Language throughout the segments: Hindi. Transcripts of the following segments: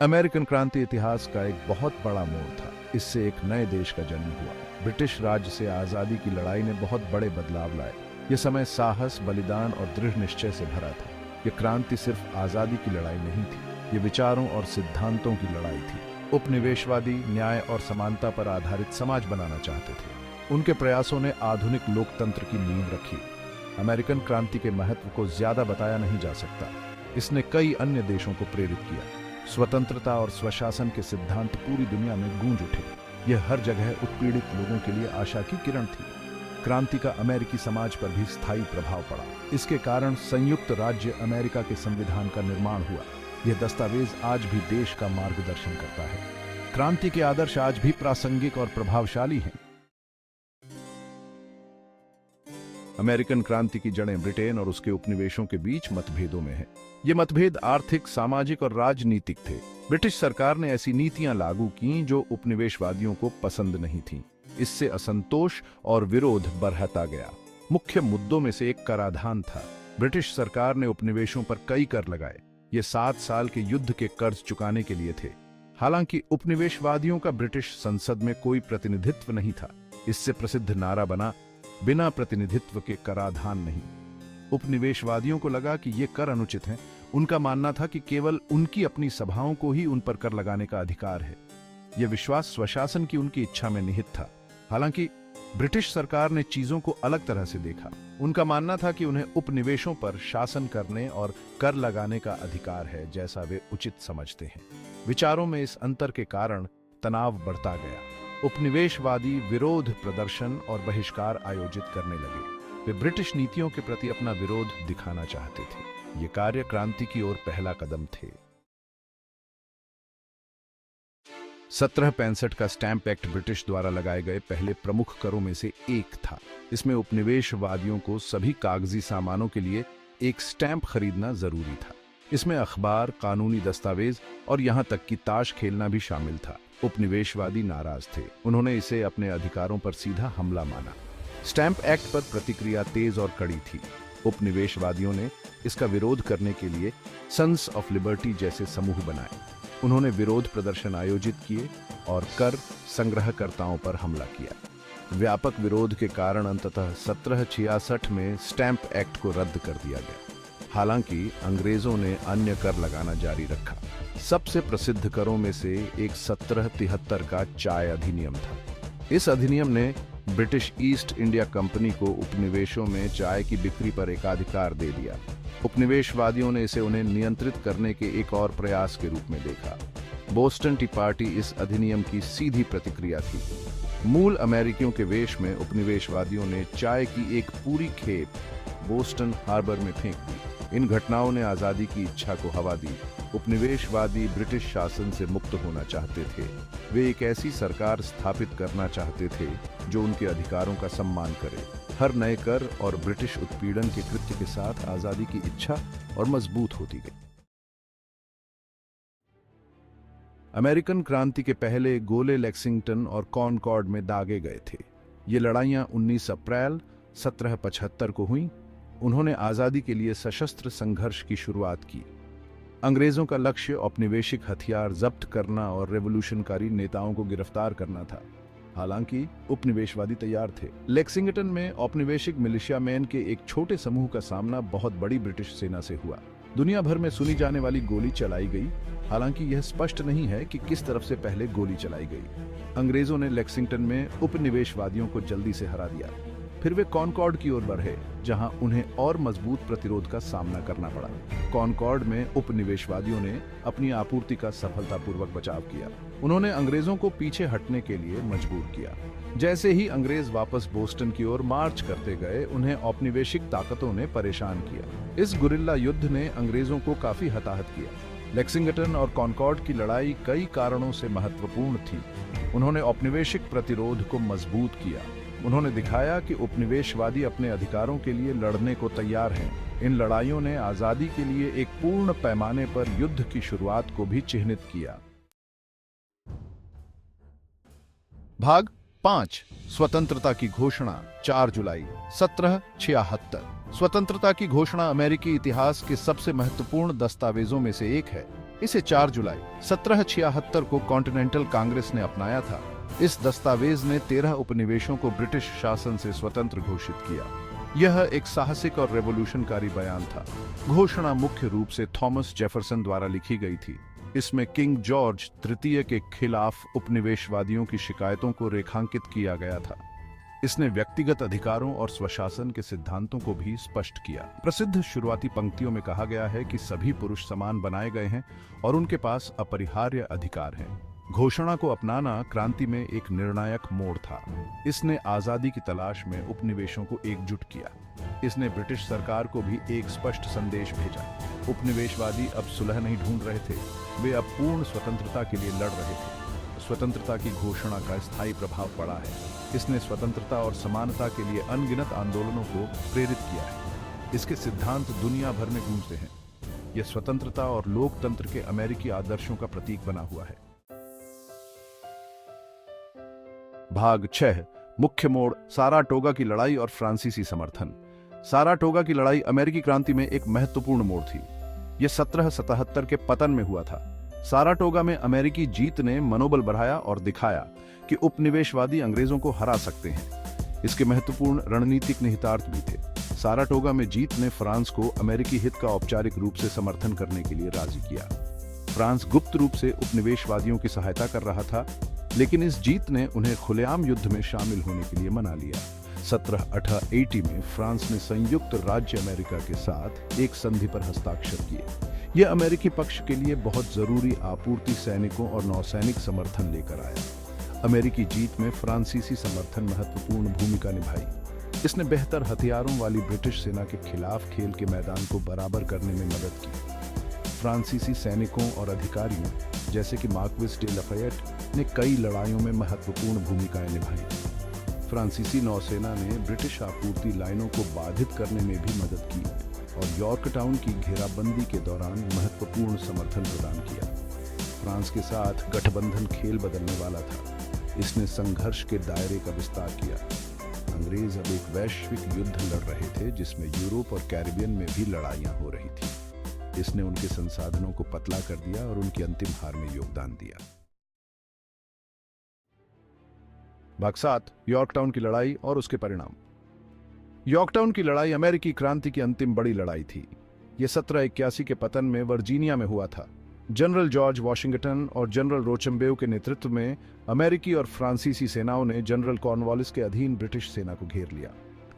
अमेरिकन क्रांति इतिहास का एक बहुत बड़ा मोड़ था। इससे एक नए देश का जन्म हुआ। ब्रिटिश राज से आजादी की लड़ाई ने बहुत बड़े बदलाव लाए। यह समय साहस, बलिदान और दृढ़ निश्चय से भरा था। यह क्रांति सिर्फ आजादी की लड़ाई नहीं थी, ये विचारों और सिद्धांतों की लड़ाई थी। उपनिवेशवादी न्याय और समानता पर आधारित समाज बनाना चाहते थे। उनके प्रयासों ने आधुनिक लोकतंत्र की नींव रखी। अमेरिकन क्रांति के महत्व को ज्यादा बताया नहीं जा सकता। इसने कई अन्य देशों को प्रेरित किया। स्वतंत्रता और स्वशासन के सिद्धांत पूरी दुनिया में गूंज उठे। यह हर जगह उत्पीड़ित लोगों के लिए आशा की किरण थी। क्रांति का अमेरिकी समाज पर भी स्थायी प्रभाव पड़ा। इसके कारण संयुक्त राज्य अमेरिका के संविधान का निर्माण हुआ। यह दस्तावेज आज भी देश का मार्गदर्शन करता है। क्रांति के आदर्श आज भी प्रासंगिक और प्रभावशाली हैं। अमेरिकन क्रांति की जड़ें ब्रिटेन और उसके उपनिवेशों के बीच मतभेदों में हैं। ये मतभेद आर्थिक, सामाजिक और राजनीतिक थे। ब्रिटिश सरकार ने ऐसी नीतियां लागू कीं जो उपनिवेशवादियों को पसंद नहीं थीं। इससे असंतोष और विरोध बढ़ता गया। मुख्य मुद्दों में से एक कराधान था। ब्रिटिश सरकार ने उपनिवेशों पर कई कर लगाए। ये 7 साल के युद्ध के कर्ज चुकाने के लिए थे। हालांकि उपनिवेशवादियों का ब्रिटिश संसद में कोई प्रतिनिधित्व नहीं था। इससे प्रसिद्ध नारा बना, बिना प्रतिनिधित्व के कराधान नहीं। उपनिवेशवादियों को लगा कि ये कर अनुचित हैं। उनका मानना था कि केवल उनकी अपनी सभाओं को ही उन पर कर लगाने का अधिकार है। यह विश्वास स्वशासन की उनकी इच्छा में निहित था। हालांकि ब्रिटिश सरकार ने चीजों को अलग तरह से देखा। उनका मानना था कि उन्हें उपनिवेशों पर शासन करने और कर लगाने का अधिकार है, जैसा वे उचित समझते हैं। विचारों में इस अंतर के कारण तनाव बढ़ता गया। उपनिवेशवादी विरोध प्रदर्शन और बहिष्कार आयोजित करने लगे। वे ब्रिटिश नीतियों के प्रति अपना विरोध दिखाना चाहते थे। ये कार्य क्रांति की ओर पहला कदम थे। 1765 का स्टैंप एक्ट ब्रिटिश द्वारा लगाए गए पहले प्रमुख करों में से एक था। इसमें उपनिवेशवादियों को सभी कागजी सामानों के लिए एक स्टैंप खरीदना जरूरी था। इसमें अखबार, कानूनी दस्तावेज और यहां तक कि ताश खेलना भी शामिल था। उपनिवेशवादी नाराज थे। उन्होंने इसे अपने अधिकारों पर सीधा हमला माना। स्टैंप एक्ट पर प्रतिक्रिया तेज और कड़ी थी। उपनिवेशवादियों ने इसका विरोध करने के लिए सन्स ऑफ लिबर्टी जैसे समूह बनाए। उन्होंने विरोध प्रदर्शन आयोजित किए और कर संग्रहकर्ताओं पर हमला किया। व्यापक विरोध के कारण अंततः 1766 में स्टैंप एक्ट को रद्द कर दिया गया। हालांकि अंग्रेजों ने अन्य कर लगाना जारी रखा। सबसे प्रसिद्ध करों में से एक 1773 का चाय अधिनियम था। इस अधिनियम ने ब्रिटिश ईस्ट इंडिया कंपनी को उपनिवेशों में चाय की बिक्री पर एकाधिकार दे दिया। उपनिवेशवादियों ने इसे उन्हें नियंत्रित करने के एक और प्रयास के रूप में देखा। बोस्टन टी पार्टी इस अधिनियम की सीधी प्रतिक्रिया थी। मूल अमेरिकियों के वेश में उपनिवेशवादियों ने चाय की एक पूरी खेप बोस्टन हार्बर में फेंक दी। इन घटनाओं ने आजादी की इच्छा को हवा दी। उपनिवेशवादी ब्रिटिश शासन से मुक्त होना चाहते थे। वे एक ऐसी सरकार स्थापित करना चाहते थे जो उनके अधिकारों का सम्मान करे। हर नए कर और ब्रिटिश उत्पीड़न के कृत्य के साथ आजादी की इच्छा और मजबूत होती गई। अमेरिकन क्रांति के पहले गोले लेक्सिंगटन और कॉनकॉर्ड में दागे गए थे। ये लड़ाइयां 19 अप्रैल 1775 को हुईं। उन्होंने आजादी के लिए सशस्त्र संघर्ष की शुरुआत की। अंग्रेजों का लक्ष्य औपनिवेशिक हथियार जब्त करना और रेवोल्यूशनकारी नेताओं को गिरफ्तार करना था। हालांकि उपनिवेशवादी तैयार थे। लेक्सिंगटन में औपनिवेशिक मिलिशियामैन के एक छोटे समूह का सामना बहुत बड़ी ब्रिटिश सेना से हुआ। दुनिया भर में सुनी जाने वाली गोली चलाई गई। हालांकि यह स्पष्ट नहीं है कि किस तरफ से पहले गोली चलाई गई। अंग्रेजों ने लेक्सिंगटन में उपनिवेशवादियों को जल्दी से हरा दिया। फिर वे कॉनकॉर्ड की ओर बढ़े, जहां उन्हें और मजबूत प्रतिरोध का सामना करना पड़ा। कॉनकॉर्ड में उपनिवेशवादियों ने अपनी आपूर्ति का सफलतापूर्वक बचाव किया। उन्होंने अंग्रेजों को पीछे हटने के लिए मजबूर किया। जैसे ही अंग्रेज वापस बोस्टन की ओर मार्च करते गए, उन्हें औपनिवेशिक ताकतों ने परेशान किया। इस गुरिल्ला युद्ध ने अंग्रेजों को काफी हताहत किया। लेक्सिंगटन और कॉनकॉर्ड की लड़ाई कई कारणों से महत्वपूर्ण थी। उन्होंने औपनिवेशिक प्रतिरोध को मजबूत किया। उन्होंने दिखाया कि उपनिवेशवादी अपने अधिकारों के लिए लड़ने को तैयार हैं। इन लड़ाइयों ने आजादी के लिए एक पूर्ण पैमाने पर युद्ध की शुरुआत को भी चिह्नित किया। भाग 5 स्वतंत्रता की घोषणा 4 जुलाई 1776। स्वतंत्रता की घोषणा अमेरिकी इतिहास के सबसे महत्वपूर्ण दस्तावेजों में से एक है। इसे 4 जुलाई 1776 को कॉन्टिनेंटल कांग्रेस ने अपनाया था। इस दस्तावेज ने 13 उपनिवेशों को ब्रिटिश शासन से स्वतंत्र घोषित किया। यह एक साहसिक और रेवोल्यूशनकारी बयान था। घोषणा मुख्य रूप से थॉमस जेफरसन द्वारा लिखी गई थी। इसमें किंग जॉर्ज तृतीय के खिलाफ उपनिवेशवादियों की शिकायतों को रेखांकित किया गया था। इसने व्यक्तिगत अधिकारों और स्वशासन के सिद्धांतों को भी स्पष्ट किया। प्रसिद्ध शुरुआती पंक्तियों में कहा गया है कि सभी पुरुष समान बनाए गए हैं और उनके पास अपरिहार्य अधिकार हैं। घोषणा को अपनाना क्रांति में एक निर्णायक मोड़ था। इसने आजादी की तलाश में उपनिवेशों को एकजुट किया। इसने ब्रिटिश सरकार को भी एक स्पष्ट संदेश भेजा। उपनिवेशवादी अब सुलह नहीं ढूंढ रहे थे, वे अब पूर्ण स्वतंत्रता के लिए लड़ रहे थे। स्वतंत्रता की घोषणा का स्थायी प्रभाव पड़ा है। इसने स्वतंत्रता और समानता के लिए अनगिनत आंदोलनों को प्रेरित किया है। इसके सिद्धांत दुनिया भर में गूंजते हैं। यह स्वतंत्रता और लोकतंत्र के अमेरिकी आदर्शों का प्रतीक बना हुआ है। भाग 6 मुख्य मोड़, साराटोगा की लड़ाई और फ्रांसीसी समर्थन। साराटोगा की लड़ाई अमेरिकी क्रांति में एक महत्वपूर्ण मोड़ थी। यह 1777 के पतन में हुआ था। साराटोगा में अमेरिकी जीत ने मनोबल बढ़ाया और दिखाया कि उपनिवेशवादी अंग्रेजों को हरा सकते हैं। इसके महत्वपूर्ण रणनीतिक निहितार्थ भी थे। साराटोगा में जीत ने फ्रांस को अमेरिकी हित का औपचारिक रूप से समर्थन करने के लिए राजी किया। फ्रांस गुप्त रूप से उपनिवेशवादियों की सहायता कर रहा था, लेकिन इस जीत ने उन्हें खुलेआम युद्ध में शामिल होने के लिए मना लिया। 1780 में फ्रांस ने संयुक्त राज्य अमेरिका के साथ एक संधि पर हस्ताक्षर किए। यह अमेरिकी पक्ष के लिए बहुत जरूरी आपूर्ति सैनिकों और नौसैनिक समर्थन लेकर आया। अमेरिकी जीत में फ्रांसीसी समर्थन महत्वपूर्ण भूमिका निभाई। इसने बेहतर हथियारों वाली ब्रिटिश सेना के खिलाफ खेल के मैदान को बराबर करने में मदद की। फ्रांसीसी सैनिकों और अधिकारियों जैसे कि मार्क्विस डे लफायेट ने कई लड़ाइयों में महत्वपूर्ण भूमिकाएं निभाई। फ्रांसीसी नौसेना ने ब्रिटिश आपूर्ति लाइनों को बाधित करने में भी मदद की और यॉर्कटाउन की घेराबंदी के दौरान महत्वपूर्ण समर्थन प्रदान किया। फ्रांस के साथ गठबंधन खेल बदलने वाला था। इसने संघर्ष के दायरे का विस्तार किया। अंग्रेज अब एक वैश्विक युद्ध लड़ रहे थे जिसमें यूरोप और कैरिबियन में भी लड़ाइयां हो रही थी। इसने उनके संसाधनों को पतला कर दिया और उनकी अंतिम हार में योगदान दिया। भाग 7 यॉर्कटाउन की लड़ाई और उसके परिणाम। यॉर्कटाउन की लड़ाई अमेरिकी क्रांति की अंतिम बड़ी लड़ाई थी। यह 1781 के पतन में वर्जीनिया में हुआ था। जनरल जॉर्ज वॉशिंगटन और जनरल रोचमबेव के नेतृत्व में अमेरिकी और फ्रांसीसी सेनाओं ने जनरल कॉर्नवालिस के अधीन ब्रिटिश सेना को घेर लिया।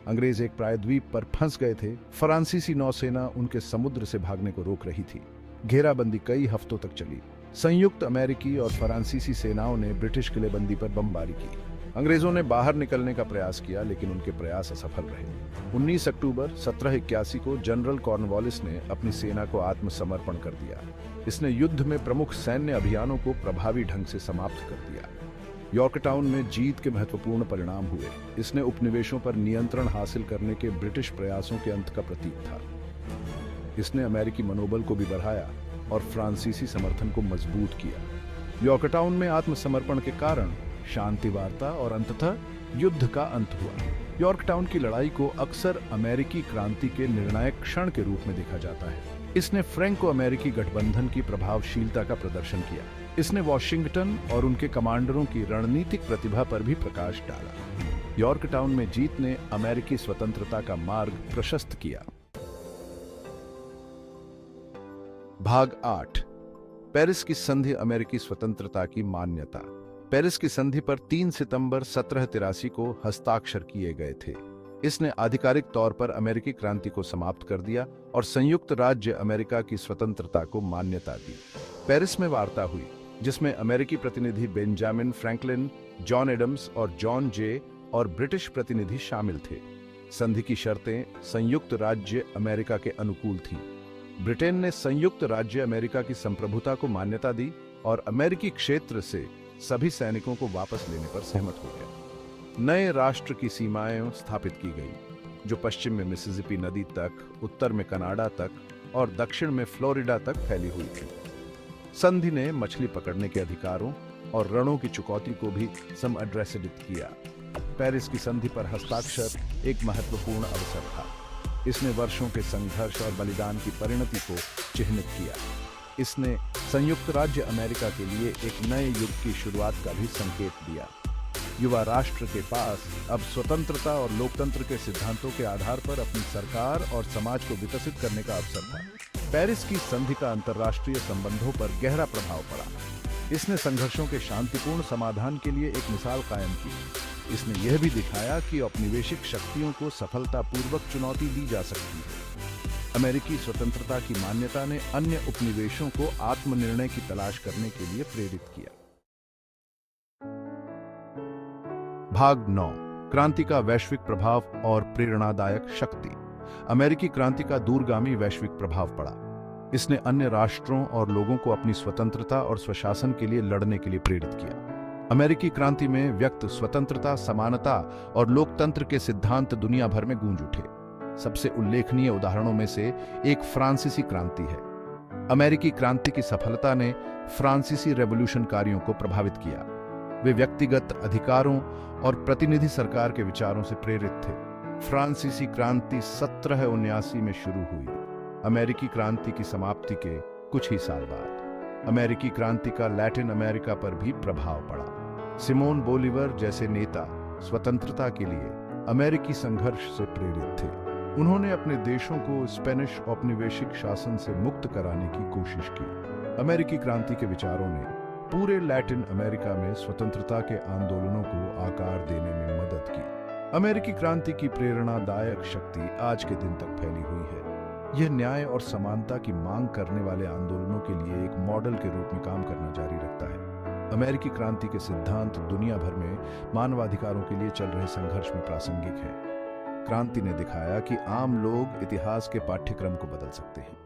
अंग्रेज एक प्रायद्वीप पर फंस गए थे। फ्रांसीसी नौसेना उनके समुद्र से भागने को रोक रही थी। घेराबंदी कई हफ्तों तक चली। संयुक्त अमेरिकी और फ्रांसीसी सेनाओं ने ब्रिटिश किलेबंदी पर बमबारी की। अंग्रेजों ने बाहर निकलने का प्रयास किया, लेकिन उनके प्रयास असफल रहे। 19 अक्टूबर 1781 को जनरल कॉर्नवालिस ने अपनी सेना को आत्मसमर्पण कर दिया। इसने युद्ध में प्रमुख सैन्य अभियानों को प्रभावी ढंग से समाप्त कर दिया। यॉर्कटाउन में जीत के महत्वपूर्ण परिणाम हुए। इसने उपनिवेशों पर नियंत्रण हासिल करने के ब्रिटिश प्रयासों के अंत का प्रतीक था। इसने अमेरिकी मनोबल को भी बढ़ाया और फ्रांसीसी समर्थन को मजबूत किया। यॉर्कटाउन में आत्मसमर्पण के कारण शांति वार्ता और अंततः युद्ध का अंत हुआ। यॉर्कटाउन की लड़ाई को अक्सर अमेरिकी क्रांति के निर्णायक क्षण के रूप में देखा जाता है। इसने फ्रैंको अमेरिकी गठबंधन की प्रभावशीलता का प्रदर्शन किया। इसने वॉशिंगटन और उनके कमांडरों की रणनीतिक प्रतिभा पर भी प्रकाश डाला। यॉर्कटाउन में जीत ने अमेरिकी स्वतंत्रता का मार्ग प्रशस्त किया। भाग 8 पेरिस की संधि अमेरिकी स्वतंत्रता की मान्यता। पेरिस की संधि पर 3 सितंबर 1783 को हस्ताक्षर किए गए थे। इसने आधिकारिक तौर पर अमेरिकी क्रांति को समाप्त कर दिया और संयुक्त राज्य अमेरिका की स्वतंत्रता को मान्यता दी। पेरिस में वार्ता हुई जिसमें अमेरिकी प्रतिनिधि बेंजामिन फ्रैंकलिन, जॉन एडम्स और जॉन जे और ब्रिटिश प्रतिनिधि शामिल थे। संधि की शर्तें संयुक्त राज्य अमेरिका के अनुकूल थीं। ब्रिटेन ने संयुक्त राज्य अमेरिका की संप्रभुता को मान्यता दी और अमेरिकी क्षेत्र से सभी सैनिकों को वापस लेने पर सहमत हो गया। नए राष्ट्र की सीमाएं स्थापित की गई, जो पश्चिम में मिसिसिपी नदी तक, उत्तर में कनाडा तक और दक्षिण में फ्लोरिडा तक फैली हुई थी। संधि ने मछली पकड़ने के अधिकारों और रणों की चुकौती को भी समअड्रेसित किया। पेरिस की संधि पर हस्ताक्षर एक महत्वपूर्ण अवसर था। इसने वर्षों के संघर्ष और बलिदान की परिणति को चिह्नित किया। इसने संयुक्त राज्य अमेरिका के लिए एक नए युग की शुरुआत का भी संकेत दिया। युवा राष्ट्र के पास अब स्वतंत्रता और लोकतंत्र के सिद्धांतों के आधार पर अपनी सरकार और समाज को विकसित करने का अवसर था। पेरिस की संधि का अंतर्राष्ट्रीय संबंधों पर गहरा प्रभाव पड़ा। इसने संघर्षों के शांतिपूर्ण समाधान के लिए एक मिसाल कायम की। इसने यह भी दिखाया कि औपनिवेशिक शक्तियों को सफलतापूर्वक चुनौती दी जा सकती है। अमेरिकी स्वतंत्रता की मान्यता ने अन्य उपनिवेशों को आत्मनिर्णय की तलाश करने के लिए प्रेरित किया। भाग 9, क्रांति का वैश्विक प्रभाव और प्रेरणादायक शक्ति। अमेरिकी क्रांति का दूरगामी वैश्विक प्रभाव पड़ा। इसने अन्य राष्ट्रों और लोगों को अपनी स्वतंत्रता और स्वशासन के लिए लड़ने के लिए प्रेरित किया। अमेरिकी क्रांति में व्यक्त स्वतंत्रता, समानता और लोकतंत्र के सिद्धांत दुनिया भर में गूंज उठे। सबसे उल्लेखनीय उदाहरणों में से एक फ्रांसीसी क्रांति है। अमेरिकी क्रांति की सफलता ने फ्रांसीसी रेवोल्यूशनकारियों को प्रभावित किया। वे व्यक्तिगत अधिकारों और प्रतिनिधि सरकार के विचारों से प्रेरित थे। फ्रांसीसी क्रांति 1779 में शुरू हुई। अमेरिकी क्रांति की समाप्ति के कुछ ही साल बाद अमेरिकी क्रांति का लैटिन अमेरिका पर भी प्रभाव पड़ा। सिमोन बोलीवर जैसे नेता स्वतंत्रता के लिए अमेरिकी संघर्ष से प्रेरित थे। उन्होंने अपने देशों को स्पेनिश औपनिवेशिक शासन से मुक्त कराने की कोशिश की। अमेरिकी क्रांति के विचारों ने पूरे लैटिन अमेरिका में स्वतंत्रता के आंदोलनों को आकार देने में मदद की। अमेरिकी क्रांति की प्रेरणादायक शक्ति आज के दिन तक फैली हुई है। यह न्याय और समानता की मांग करने वाले आंदोलनों के लिए एक मॉडल के रूप में काम करना जारी रखता है। अमेरिकी क्रांति के सिद्धांत दुनिया भर में मानवाधिकारों के लिए चल रहे संघर्ष में प्रासंगिक हैं। क्रांति ने दिखाया कि आम लोग इतिहास के पाठ्यक्रम को बदल सकते हैं।